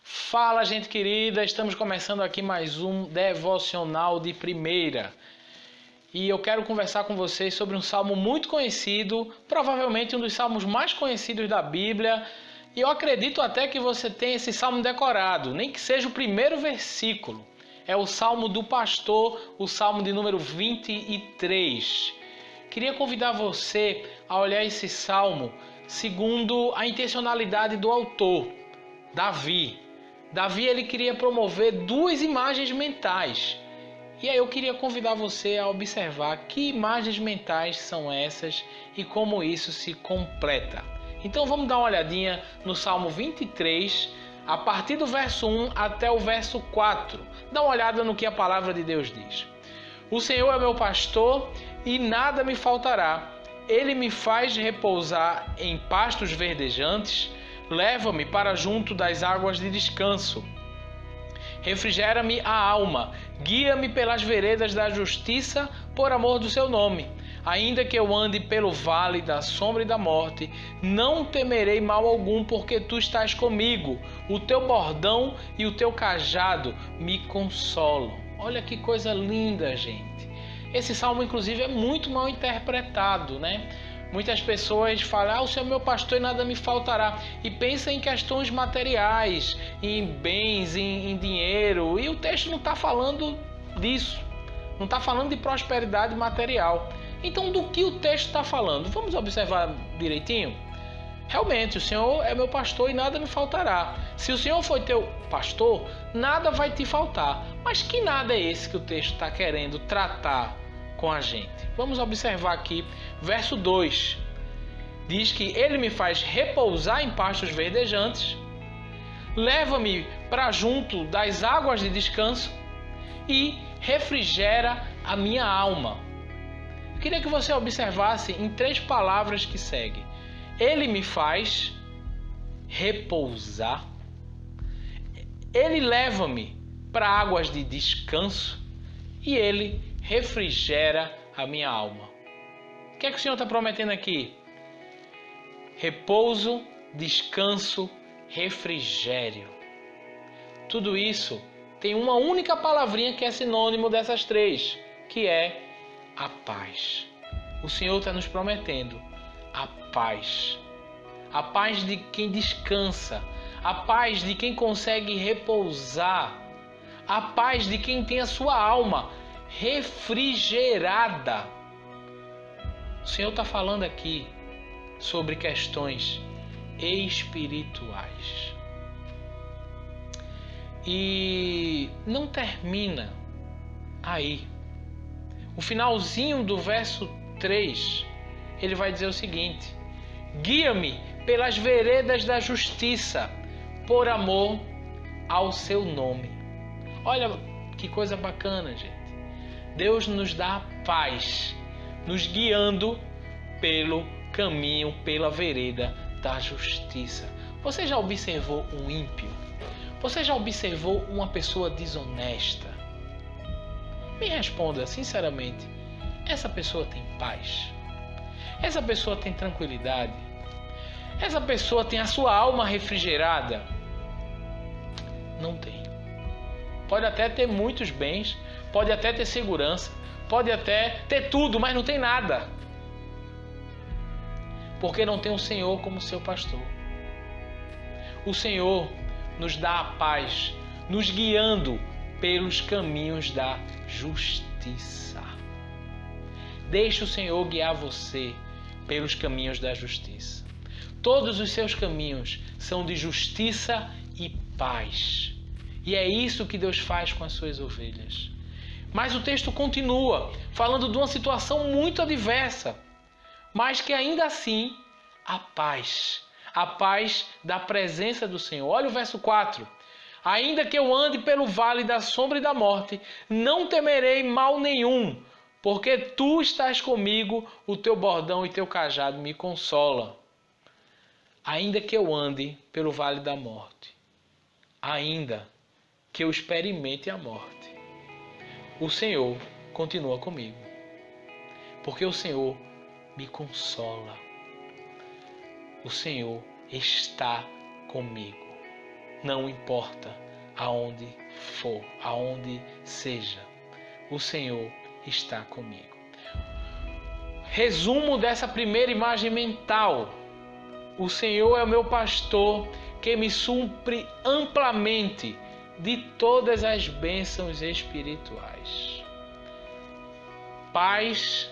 Fala, gente querida, estamos começando aqui mais um devocional de primeira. E eu quero conversar com vocês sobre um salmo muito conhecido, provavelmente um dos salmos mais conhecidos da Bíblia. E eu acredito até que você tenha esse salmo decorado, nem que seja o primeiro versículo. É o Salmo do Pastor, o salmo de número 23. Queria convidar você a olhar esse salmo segundo a intencionalidade do autor, Davi. Davi ele queria promover duas imagens mentais. E aí eu queria convidar você a observar que imagens mentais são essas e como isso se completa. Então vamos dar uma olhadinha no Salmo 23, a partir do verso 1 até o verso 4. Dá uma olhada no que a palavra de Deus diz. O Senhor é meu pastor e nada me faltará. Ele me faz repousar em pastos verdejantes. Leva-me para junto das águas de descanso. Refrigera-me a alma. Guia-me pelas veredas da justiça por amor do seu nome. Ainda que eu ande pelo vale da sombra e da morte, não temerei mal algum, porque tu estás comigo. O teu bordão e o teu cajado me consolam. Olha que coisa linda, gente. Esse salmo, inclusive, é muito mal interpretado, né? Muitas pessoas falam, o Senhor é meu pastor e nada me faltará. E pensam em questões materiais, em bens, em dinheiro. E o texto não está falando disso. Não está falando de prosperidade material. Então, do que o texto está falando? Vamos observar direitinho? Realmente, o Senhor é meu pastor e nada me faltará. Se o Senhor for teu pastor, nada vai te faltar. Mas que nada é esse que o texto está querendo tratar com a gente? Vamos observar aqui, verso 2. Diz que ele me faz repousar em pastos verdejantes, leva-me para junto das águas de descanso e refrigera a minha alma. Eu queria que você observasse em 3 palavras que seguem. Ele me faz repousar, ele leva-me para águas de descanso e ele refrigera a minha alma. O que é que o Senhor está prometendo aqui? Repouso, descanso, refrigério. Tudo isso tem uma única palavrinha que é sinônimo dessas 3, que é a paz. O Senhor está nos prometendo a paz. A paz de quem descansa. A paz de quem consegue repousar. A paz de quem tem a sua alma refrigerada. O Senhor está falando aqui sobre questões espirituais. E não termina aí. O finalzinho do verso 3, ele vai dizer o seguinte: guia-me pelas veredas da justiça, por amor ao seu nome. Olha que coisa bacana, gente. Deus nos dá paz, nos guiando pelo caminho, pela vereda da justiça. Você já observou um ímpio? Você já observou uma pessoa desonesta? Me responda sinceramente, essa pessoa tem paz? Essa pessoa tem tranquilidade? Essa pessoa tem a sua alma refrigerada? Não tem. Pode até ter muitos bens, pode até ter segurança, pode até ter tudo, mas não tem nada. Porque não tem o Senhor como seu pastor. O Senhor nos dá a paz, nos guiando pelos caminhos da justiça. Deixe o Senhor guiar você pelos caminhos da justiça. Todos os seus caminhos são de justiça e paz. E é isso que Deus faz com as suas ovelhas. Mas o texto continua falando de uma situação muito adversa, mas que ainda assim a paz da presença do Senhor. Olha o verso 4. Ainda que eu ande pelo vale da sombra e da morte, não temerei mal nenhum, porque tu estás comigo, o teu bordão e teu cajado me consolam. Ainda que eu ande pelo vale da morte, ainda que eu experimente a morte, o Senhor continua comigo, porque o Senhor me consola. O Senhor está comigo. Não importa aonde for, aonde seja, o Senhor está comigo. Resumo dessa primeira imagem mental: o Senhor é o meu pastor que me supre amplamente de todas as bênçãos espirituais. Paz,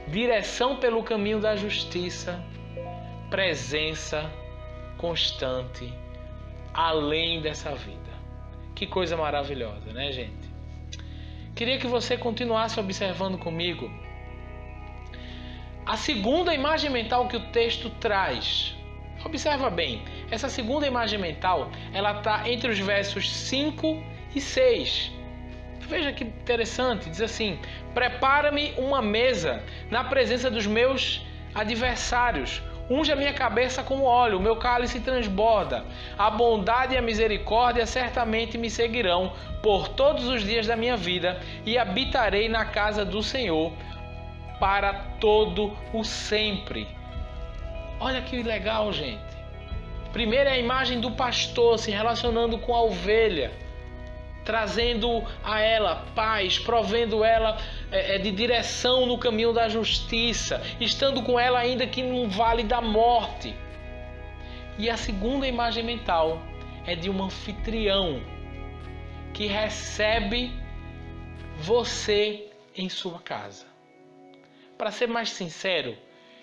direção pelo caminho da justiça, presença constante além dessa vida. Que coisa maravilhosa, né, gente? Queria que você continuasse observando comigo a segunda imagem mental que o texto traz. Observa bem, essa segunda imagem mental, ela está entre os versos 5 e 6. Veja que interessante, diz assim: prepara-me uma mesa na presença dos meus adversários, unge a minha cabeça com óleo, o meu cálice transborda. A bondade e a misericórdia certamente me seguirão por todos os dias da minha vida e habitarei na casa do Senhor para todo o sempre. Olha que legal, gente. Primeiro é a imagem do pastor se relacionando com a ovelha, trazendo a ela paz, provendo ela de direção no caminho da justiça, estando com ela ainda que num vale da morte. E a segunda imagem mental é de um anfitrião que recebe você em sua casa. Para ser mais sincero,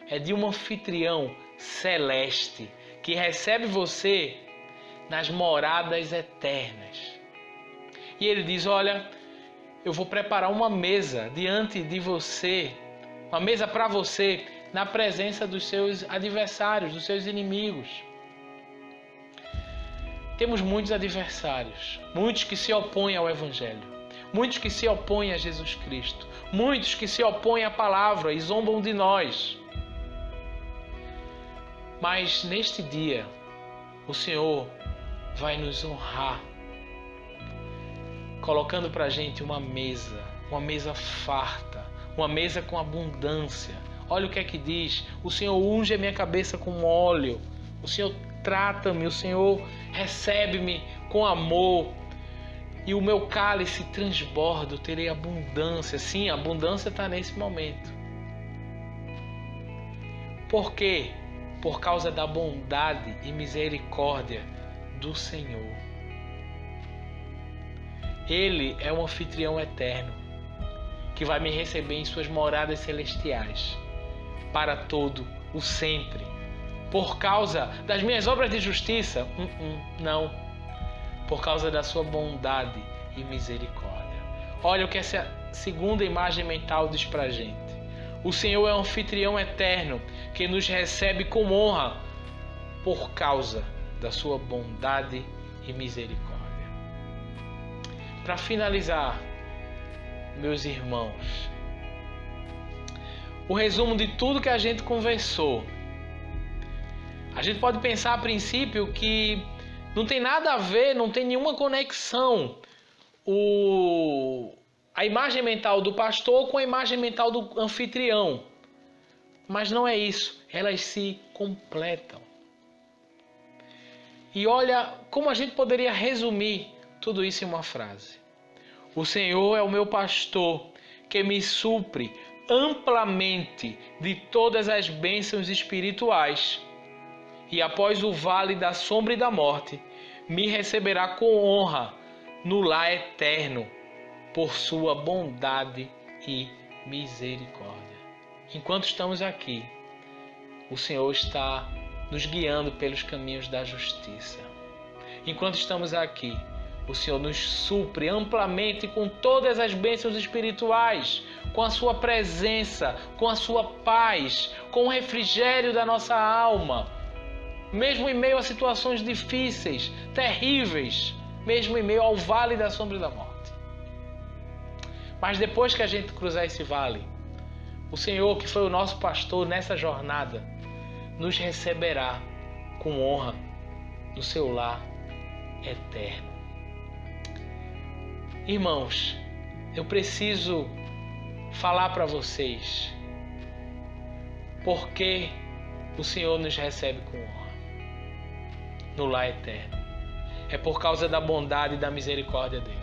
é de um anfitrião celeste que recebe você nas moradas eternas. E ele diz: olha, eu vou preparar uma mesa diante de você, uma mesa para você, na presença dos seus adversários, dos seus inimigos. Temos muitos adversários, muitos que se opõem ao Evangelho, muitos que se opõem a Jesus Cristo, muitos que se opõem à palavra e zombam de nós. Mas neste dia, o Senhor vai nos honrar, colocando para a gente uma mesa farta, uma mesa com abundância. Olha o que é que diz: o Senhor unge a minha cabeça com óleo, o Senhor trata-me, o Senhor recebe-me com amor, e o meu cálice transborda, eu terei abundância. Sim, a abundância está nesse momento. Por quê? Por causa da bondade e misericórdia do Senhor. Ele é um anfitrião eterno que vai me receber em suas moradas celestiais para todo o sempre. Por causa das minhas obras de justiça? Não. Por causa da sua bondade e misericórdia. Olha o que essa segunda imagem mental diz pra gente. O Senhor é um anfitrião eterno que nos recebe com honra por causa da sua bondade e misericórdia. Para finalizar, meus irmãos, o resumo de tudo que a gente conversou. A gente pode pensar a princípio que não tem nada a ver, não tem nenhuma conexão a imagem mental do pastor com a imagem mental do anfitrião. Mas não é isso, elas se completam. E olha como a gente poderia resumir tudo isso em uma frase. O Senhor é o meu pastor que me supre amplamente de todas as bênçãos espirituais. E após o vale da sombra e da morte, me receberá com honra no lar eterno, por sua bondade e misericórdia. Enquanto estamos aqui, o Senhor está nos guiando pelos caminhos da justiça. Enquanto estamos aqui, o Senhor nos supre amplamente com todas as bênçãos espirituais, com a sua presença, com a sua paz, com o refrigério da nossa alma, mesmo em meio a situações difíceis, terríveis, mesmo em meio ao vale da sombra e da morte. Mas depois que a gente cruzar esse vale, o Senhor, que foi o nosso pastor nessa jornada, nos receberá com honra no seu lar eterno. Irmãos, eu preciso falar para vocês porque o Senhor nos recebe com honra no lar eterno. é por causa da bondade e da misericórdia dele.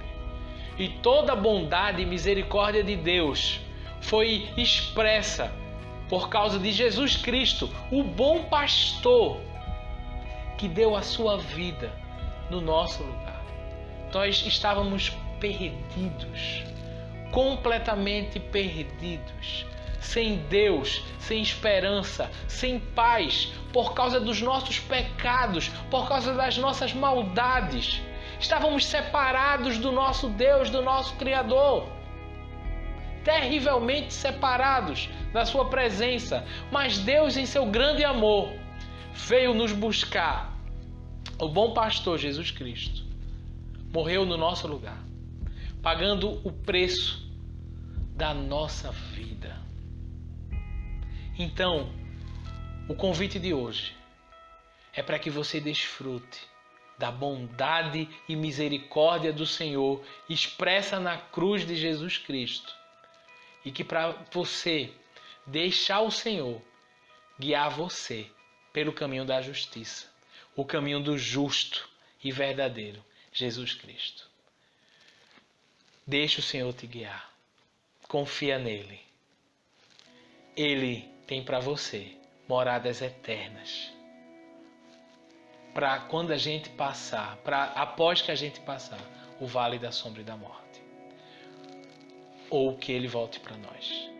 E toda a bondade e misericórdia de Deus foi expressa por causa de Jesus Cristo, o bom pastor, que deu a sua vida no nosso lugar. Nós estávamos perdidos, completamente perdidos, sem Deus, sem esperança, sem paz, por causa dos nossos pecados, por causa das nossas maldades. Estávamos separados do nosso Deus, do nosso Criador, terrivelmente separados da sua presença. Mas Deus, em seu grande amor, veio nos buscar. O bom pastor Jesus Cristo morreu no nosso lugar, pagando o preço da nossa vida. Então, o convite de hoje é para que você desfrute da bondade e misericórdia do Senhor expressa na cruz de Jesus Cristo, e que para você deixar o Senhor guiar você pelo caminho da justiça, o caminho do justo e verdadeiro, Jesus Cristo. Deixa o Senhor te guiar. Confia nele. Ele tem para você moradas eternas. Para quando a gente passar, após que a gente passar o vale da sombra e da morte. Ou que ele volte para nós.